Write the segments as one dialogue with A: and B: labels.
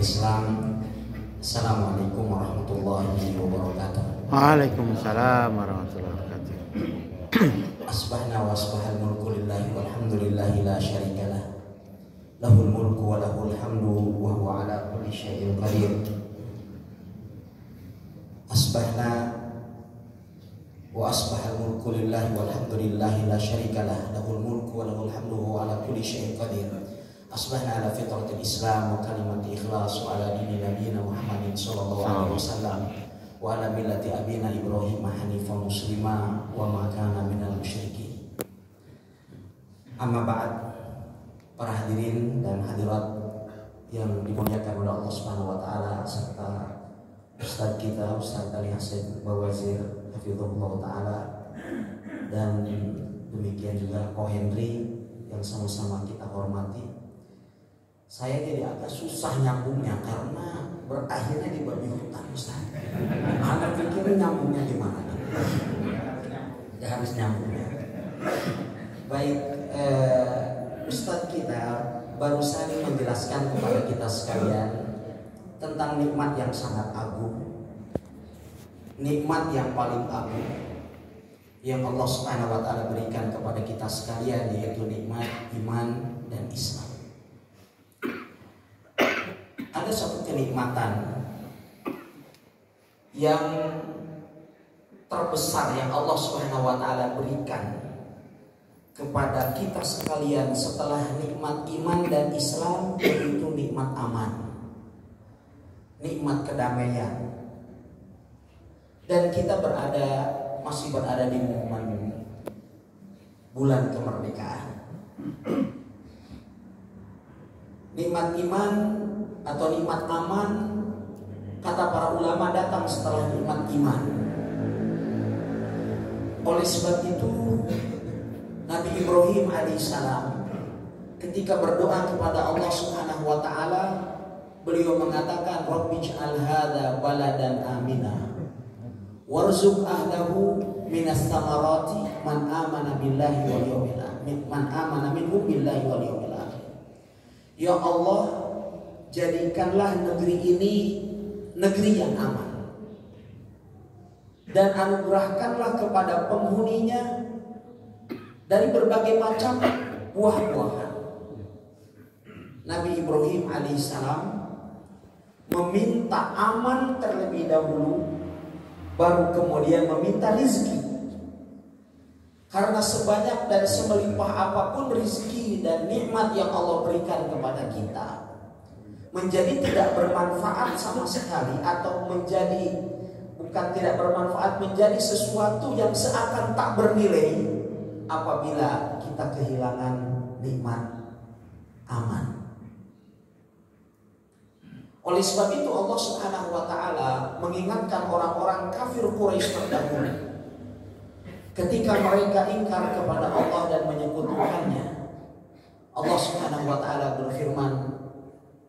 A: Islam. Assalamualaikum warahmatullahi wabarakatuh.
B: Waalaikumsalam warahmatullahi wabarakatuh.
A: Asbahna wa asbahal mulku lillahi walhamdulillahi la syarikalah. Lahul mulku wa lahul hamdu wa huwa ala kulli syai'in qadir. Asbahna wa asbahal mulku lillahi walhamdulillahi la syarikalah. Lahul mulku wa lahul hamdu wa huwa ala kulli syai'in qadir. Asbahna ala fitratil Islam wa kalimati ikhlas wa ala dini nabiyina Muhammadin sallallahu alaihi wasallam wa ala millati abina Ibrahim hanifan muslima wa ma kana minal musyrikin. Amma ba'd. Para hadirin dan hadirat yang dimuliakan oleh Allah Subhanahu wa taala serta Ustaz kita Ustaz Ali Hasan Bawazir hafizahullah taala, dan demikian juga Ko Henry yang sama-sama kita hormati. Saya jadi agak susah nyambungnya karena berakhirnya di babi hutan, Ustaz. Anda pikir nyambungnya gimana? Ya harus nyambungnya. Baik, Ustaz kita barusan menjelaskan kepada kita sekalian tentang nikmat yang sangat agung, nikmat yang paling agung yang Allah Subhanahu wa taala berikan kepada kita sekalian, yaitu nikmat iman dan Islam. Ada satu kenikmatan yang terbesar yang Allah Subhanahu wa taala berikan kepada kita sekalian setelah nikmat iman dan Islam, yaitu nikmat aman, nikmat kedamaian. Dan kita masih berada di momen bulan kemerdekaan. Nikmat iman atau nikmat aman, kata para ulama, datang setelah nikmat iman. Oleh sebab itu Nabi Ibrahim alaihissalam ketika berdoa kepada Allah Subhanahu wa taala, beliau mengatakan, Rabbi ij'al hadza baladan amina warzuq ahlahu minas thamarati man amana billahi wal yawmil akhir, man amana minhum billahi wal yawmil akhir. Ya Allah, jadikanlah negeri ini negeri yang aman, dan anugerahkanlah kepada penghuninya dari berbagai macam buah-buahan. Nabi Ibrahim alaihissalam meminta aman terlebih dahulu, baru kemudian meminta rizki. Karena sebanyak dan semelimpah apapun rizki dan nikmat yang Allah berikan kepada kita, menjadi tidak bermanfaat sama sekali, atau bukan tidak bermanfaat, menjadi sesuatu yang seakan tak bernilai apabila kita kehilangan nikmat aman. Oleh sebab itu Allah Subhanahu wa taala mengingatkan orang-orang kafir Quraisy terdahulu ketika mereka ingkar kepada Allah dan menyekutukannya. Allah Subhanahu wa taala berfirman,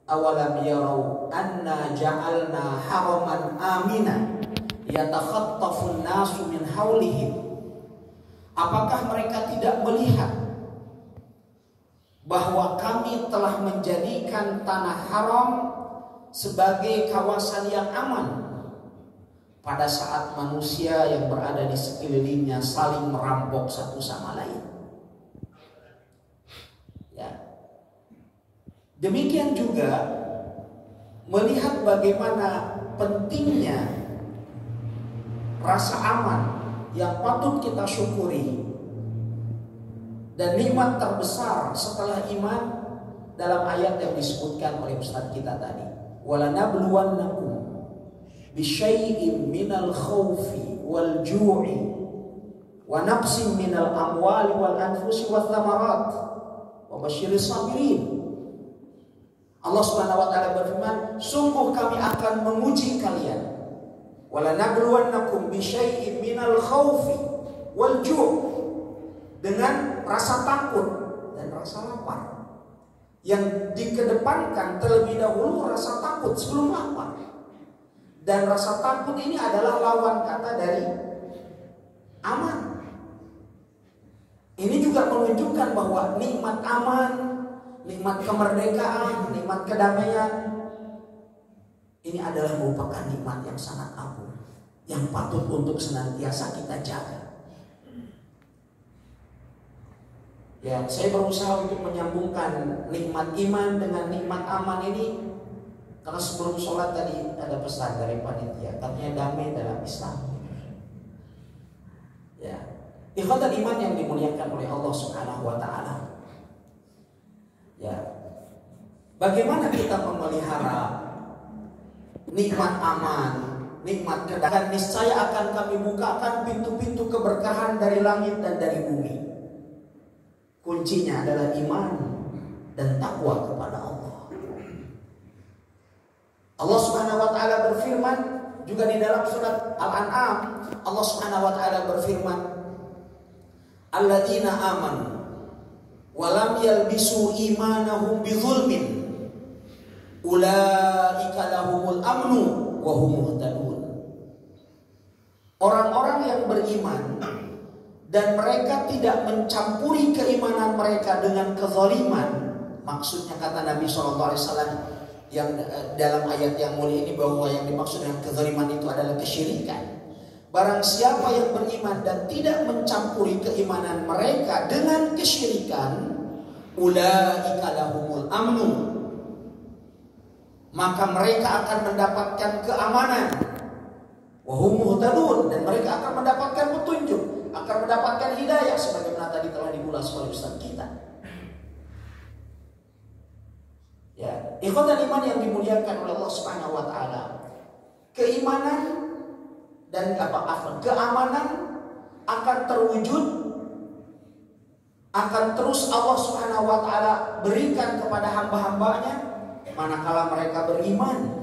A: awalam yarau anna ja'alna haraman amina yatakhattafun nasu min haulihim. Apakah mereka tidak melihat bahwa kami telah menjadikan tanah haram sebagai kawasan yang aman pada saat manusia yang berada di sekelilingnya saling merampok satu sama lain? Ya. Demikian juga melihat bagaimana pentingnya rasa aman yang patut kita syukuri, dan nikmat terbesar setelah iman dalam ayat yang disebutkan oleh Ustaz kita tadi, walanabluwannakum bisyai'in minal khawfi wal ju'i wa naqsin minal amwali wal anfusi wath thamarat wa basyiris sabirin. Allah Subhanahu wa taala berfirman, sungguh kami akan menguji kalian, walanabluwannakum bisyai'in minal khawfi wal ju', dengan rasa takut dan rasa lapar. Yang dikedepankan terlebih dahulu rasa takut sebelum lapar. Dan rasa takut ini adalah lawan kata dari aman. Ini juga menunjukkan bahwa nikmat aman, nikmat kemerdekaan, nikmat kedamaian Ini adalah merupakan nikmat yang sangat agung, yang patut untuk senantiasa kita jaga. Ya, saya berusaha untuk menyambungkan nikmat iman dengan nikmat aman ini, karena sebelum sholat tadi ada pesan dari panitia, katanya damai dalam Islam. Ya, ikhwatal iman yang dimuliakan oleh Allah Subhanahu wa taala. Ya. Bagaimana kita memelihara nikmat aman, nikmat kedatangan? Niscaya akan kami bukakan pintu-pintu keberkahan dari langit dan dari bumi. Kuncinya adalah iman dan takwa kepada Allah. Allah Subhanahu wa taala berfirman juga di dalam surat Al-An'am, Allah Subhanahu wa taala berfirman, "Alladzina amanu wa lam yalbisu imanahum bidzulmin ulaika lahumul amnu wa hum muhtadun." Orang-orang yang beriman dan mereka tidak mencampuri keimanan mereka dengan kezaliman. Maksudnya kata Nabi SAW yang dalam ayat yang mulia ini, bahwa yang dimaksud dengan kezaliman itu adalah kesyirikan. Barang siapa yang beriman dan tidak mencampuri keimanan mereka dengan kesyirikan, ulaika lahumul amnu, maka mereka akan mendapatkan keamanan, wa hum muhtadun, dan mereka akan mendapatkan petunjuk, akan mendapatkan hidayah, sebagaimana tadi telah diulas oleh Ustaz kita. Ya, ikhwatal iman yang dimuliakan oleh Allah Subhanahu wa taala, keimanan dan keamanan akan terwujud, akan terus Allah Subhanahu wa taala berikan kepada hamba-hambanya manakala mereka beriman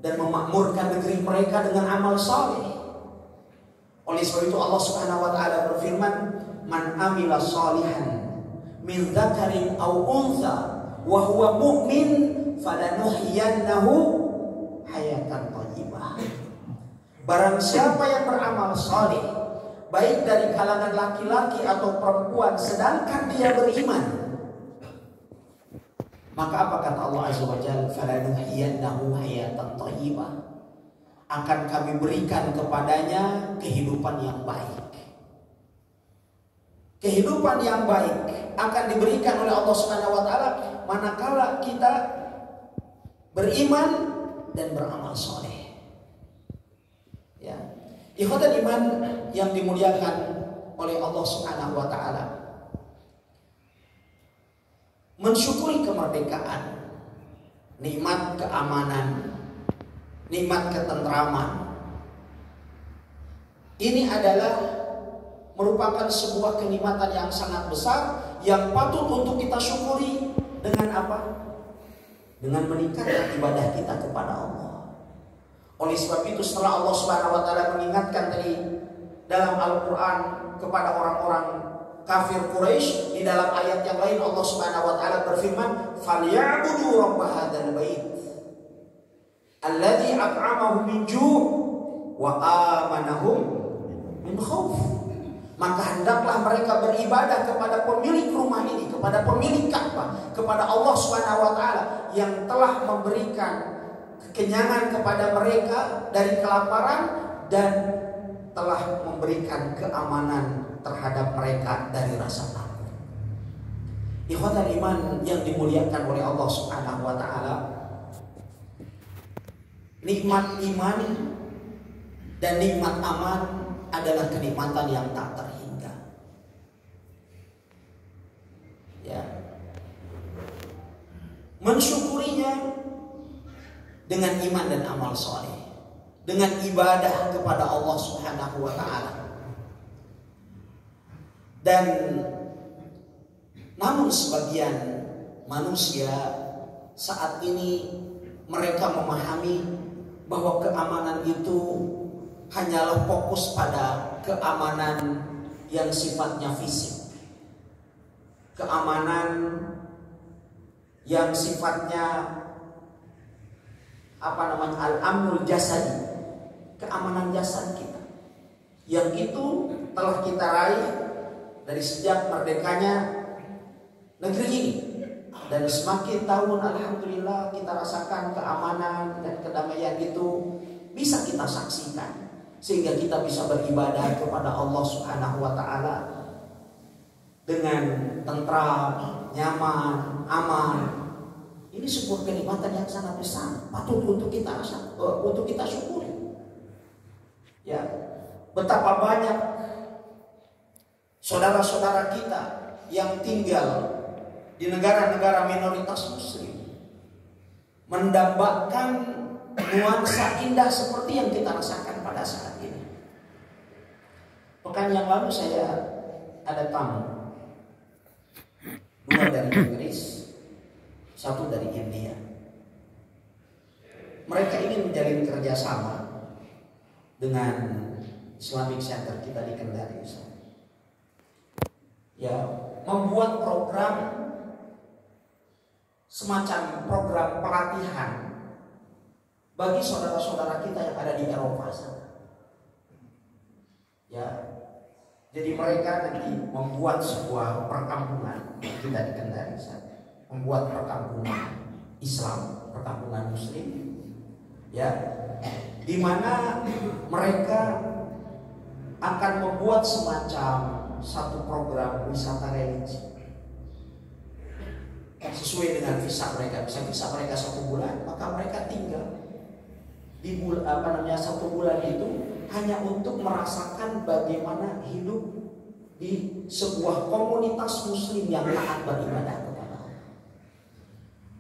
A: dan memakmurkan negeri mereka dengan amal saleh. Oleh sebab itu Allah Subhanahu wa taala berfirman, "Man amila shalihan min dzakarin aw untha wa huwa mu'min falanuhyiyannahu hayatan thayyibah." Barang siapa yang beramal saleh, baik dari kalangan laki-laki atau perempuan, sedangkan dia beriman, maka apa kata Allah Azza wa Jalla? "Falanuhyiyannahu hayatan thayyibah." Akan kami berikan kepadanya kehidupan yang baik. Kehidupan yang baik akan diberikan oleh Allah Subhanahu wa taala manakala kita beriman dan beramal saleh. Ya. Ikhwatal iman yang dimuliakan oleh Allah Subhanahu wa taala, mensyukuri kemerdekaan, nikmat keamanan, nikmat ketentraman, ini adalah merupakan sebuah kenikmatan yang sangat besar yang patut untuk kita syukuri. Dengan apa? Dengan meningkatkan ibadah kita kepada Allah. Oleh sebab itu, setelah Allah Subhanahu wa taala mengingatkan tadi dalam Al-Qur'an kepada orang-orang kafir Quraisy, di dalam ayat yang lain Allah Subhanahu wa taala berfirman, "Falyabudu rabb hadzal bait alladzi at'amahum min ju' wa amanahum min khauf." Maka hendaklah mereka beribadah kepada pemilik rumah ini, kepada pemilik Ka'bah, kepada Allah Subhanahu wa taala yang telah memberikan kekenyangan kepada mereka dari kelaparan dan telah memberikan keamanan terhadap mereka dari rasa takut. Ikhwatal iman yang dimuliakan oleh Allah Subhanahu wa taala, nikmat iman dan nikmat aman adalah kenikmatan yang tak terhingga. Ya. Mensyukurinya dengan iman dan amal soleh, dengan ibadah kepada Allah Subhanahu wa taala. Dan namun sebagian manusia saat ini mereka memahami bahwa keamanan itu hanyalah fokus pada keamanan yang sifatnya fisik, keamanan yang sifatnya al-amnul jasadi, keamanan jasad kita, yang itu telah kita raih dari sejak merdekanya negeri ini. Dan semakin tahun alhamdulillah kita rasakan keamanan dan kedamaian itu bisa kita saksikan, sehingga kita bisa beribadah kepada Allah Subhanahu wa taala dengan tentram, nyaman, aman. Ini sebuah kenikmatan yang sangat besar, patut untuk kita syukuri. Ya, betapa banyak saudara-saudara kita yang tinggal di negara-negara minoritas muslim mendapatkan nuansa indah seperti yang kita rasakan pada saat ini. Pekan yang lalu saya ada tamu, 2 dari Inggris, 1 dari India. Mereka ingin menjalin kerjasama dengan Islamic Center kita di Kendari, ya, membuat program semacam program pelatihan bagi saudara-saudara kita yang ada di Eropa sana. Ya, jadi mereka nanti membuat sebuah perkampungan kita di Kendari sana, membuat perkampungan Islam, perkampungan Muslim, ya, di mana mereka akan membuat semacam satu program wisata religi sesuai dengan visa mereka. Bisa visa mereka 1 bulan, maka mereka tinggal di 1 bulan itu hanya untuk merasakan bagaimana hidup di sebuah komunitas muslim yang taat beribadah kepada Allah.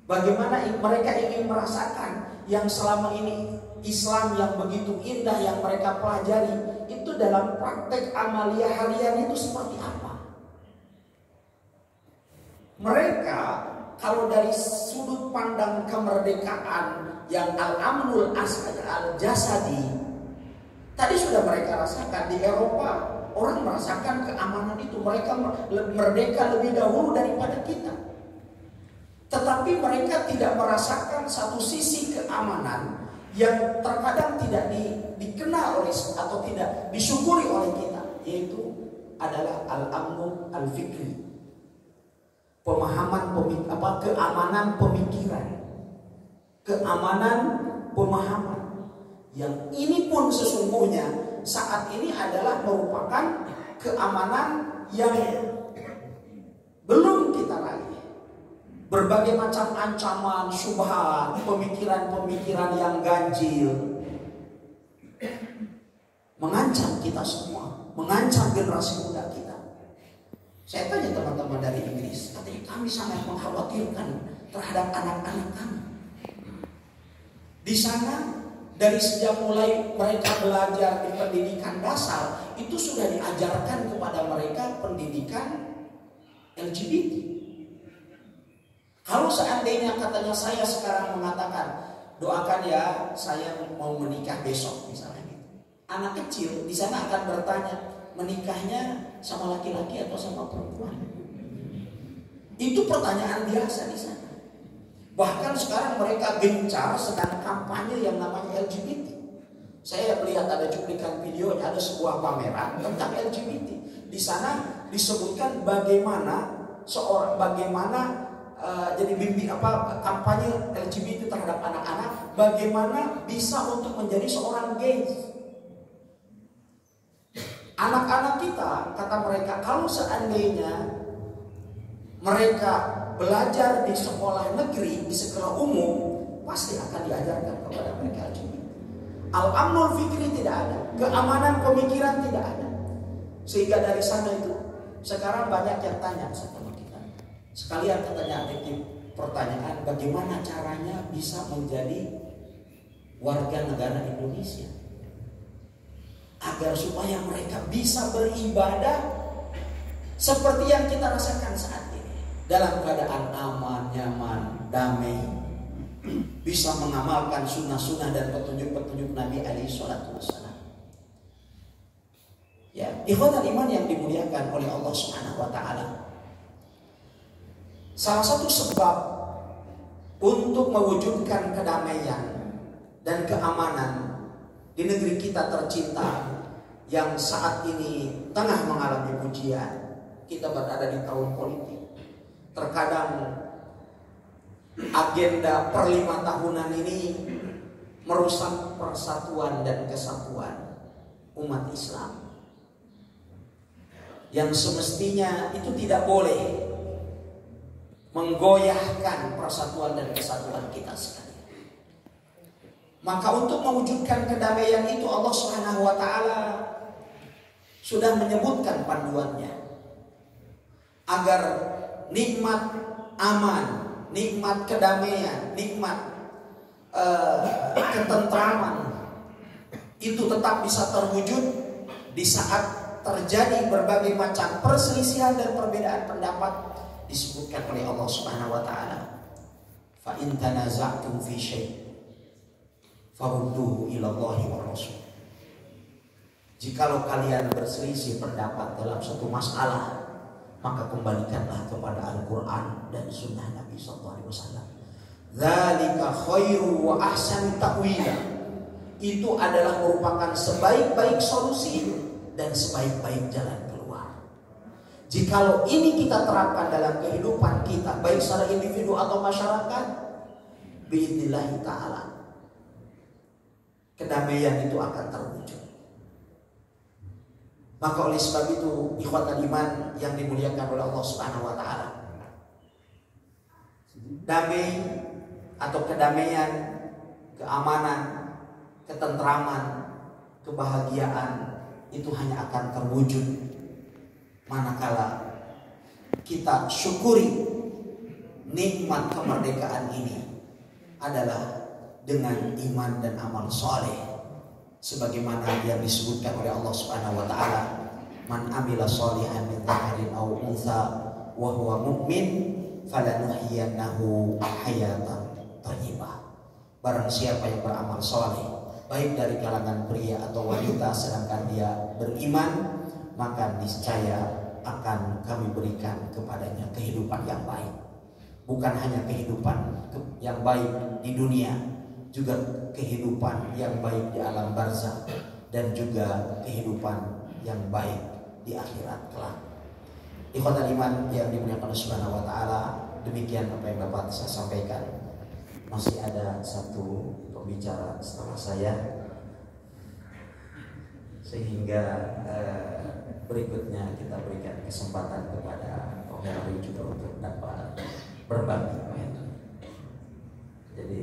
A: Bagaimana mereka ingin merasakan yang selama ini Islam yang begitu indah yang mereka pelajari itu dalam praktek amalia harian itu seperti apa. Mereka kalau dari sudut pandang kemerdekaan yang al-amnul al-jasadi tadi sudah mereka rasakan di Eropa, orang merasakan keamanan itu, mereka merdeka lebih dahulu daripada kita. Tetapi mereka tidak merasakan satu sisi keamanan yang terkadang tidak dikenal oleh atau tidak disyukuri oleh kita, yaitu adalah al-amnu al-fikri. Pemahaman keamanan pemikiran, keamanan pemahaman. Yang ini pun sesungguhnya saat ini adalah merupakan keamanan yang belum kita raih. Berbagai macam ancaman, syubhat, pemikiran-pemikiran yang ganjil mengancam kita semua, mengancam generasi muda kita. Saya tanya teman-teman dari Inggris, katanya kami sangat mengkhawatirkan terhadap anak-anak kami. Di sana dari sejak mulai mereka belajar di pendidikan dasar itu sudah diajarkan kepada mereka pendidikan LGBT. Kalau seandainya katanya saya sekarang mengatakan doakan ya saya mau menikah besok misalnya gitu. Anak kecil di sana akan bertanya menikahnya sama laki-laki atau sama perempuan. Itu pertanyaan biasa di sana. Bahkan sekarang mereka gencar sedang kampanye yang namanya LGBT. Saya melihat ada cuplikan videonya, ada sebuah pameran tentang LGBT. Di sana disebutkan bagaimana jadi kampanye LGBT terhadap anak-anak, bagaimana bisa untuk menjadi seorang gay. Anak-anak kita, kata mereka, kalau seandainya mereka belajar di sekolah negeri, di sekolah umum, pasti akan diajarkan kepada mereka LGBT. Al-amnul fikri tidak ada, keamanan pemikiran tidak ada. Sehingga dari sana itu sekarang banyak yang tanya sama kita. Sekalian katanya pertanyaan, bagaimana caranya bisa menjadi warga negara Indonesia agar supaya mereka bisa beribadah seperti yang kita rasakan saat ini, dalam keadaan aman, nyaman, damai, bisa mengamalkan sunnah-sunnah dan petunjuk-petunjuk Nabi alaihi salatu wassalam. Ya, ikhwatal iman yang dimuliakan oleh Allah Subhanahu wa taala. Salah satu sebab untuk mewujudkan kedamaian dan keamanan di negeri kita tercinta yang saat ini tengah mengalami ujian, kita berada di tahun politik. Terkadang agenda per 5 tahunan ini merusak persatuan dan kesatuan umat Islam, yang semestinya itu tidak boleh menggoyahkan persatuan dan kesatuan kita sekalian. Maka untuk mewujudkan kedamaian itu Allah Subhanahu wa taala sudah menyebutkan panduannya agar nikmat aman, nikmat kedamaian, nikmat ketentraman itu tetap bisa terwujud di saat terjadi berbagai macam perselisihan dan perbedaan pendapat. Disebutkan oleh Allah Subhanahu wa taala, fa in tanaza'tum fi syai' farudduhu ila Allahi wa Rasul. Jikalau kalian berselisih pendapat dalam satu masalah, maka kembalikanlah kepada Al-Qur'an dan sunnah Nabi sallallahu alaihi wasallam. Dzalika khairu wa ahsanu ta'wila. Itu adalah merupakan sebaik-baik solusi dan sebaik-baik jalan keluar. Jikalau ini kita terapkan dalam kehidupan kita, baik secara individu atau masyarakat, biidznillah ta'ala, kedamaian itu akan terwujud. Maka oleh sebab itu, ikhwatal iman yang dimuliakan oleh Allah Subhanahu wa taala, damai atau kedamaian, keamanan, ketentraman, kebahagiaan itu hanya akan terwujud manakala kita syukuri nikmat kemerdekaan ini adalah dengan iman dan amal soleh, sebagaimana yang disebutkan oleh Allah Subhanahu wa taala, man amila sholihan min dzakarin aw untha wa huwa mu'min falanuhyiyannahu hayatan thayyibah. Barang siapa yang beramal soleh, baik dari kalangan pria atau wanita, sedangkan dia beriman, maka niscaya akan kami berikan kepadanya kehidupan yang baik. Bukan hanya kehidupan yang baik di dunia, juga kehidupan yang baik di alam barzakh, dan juga kehidupan yang baik di akhirat kelak. Ikhwatal iman yang dimuliakan Allah Subhanahu wa taala, demikian apa yang dapat saya sampaikan. Masih ada satu pembicara setelah saya, sehingga berikutnya kita berikan kesempatan kepada Om Heri juga untuk dapat berbagi. Jadi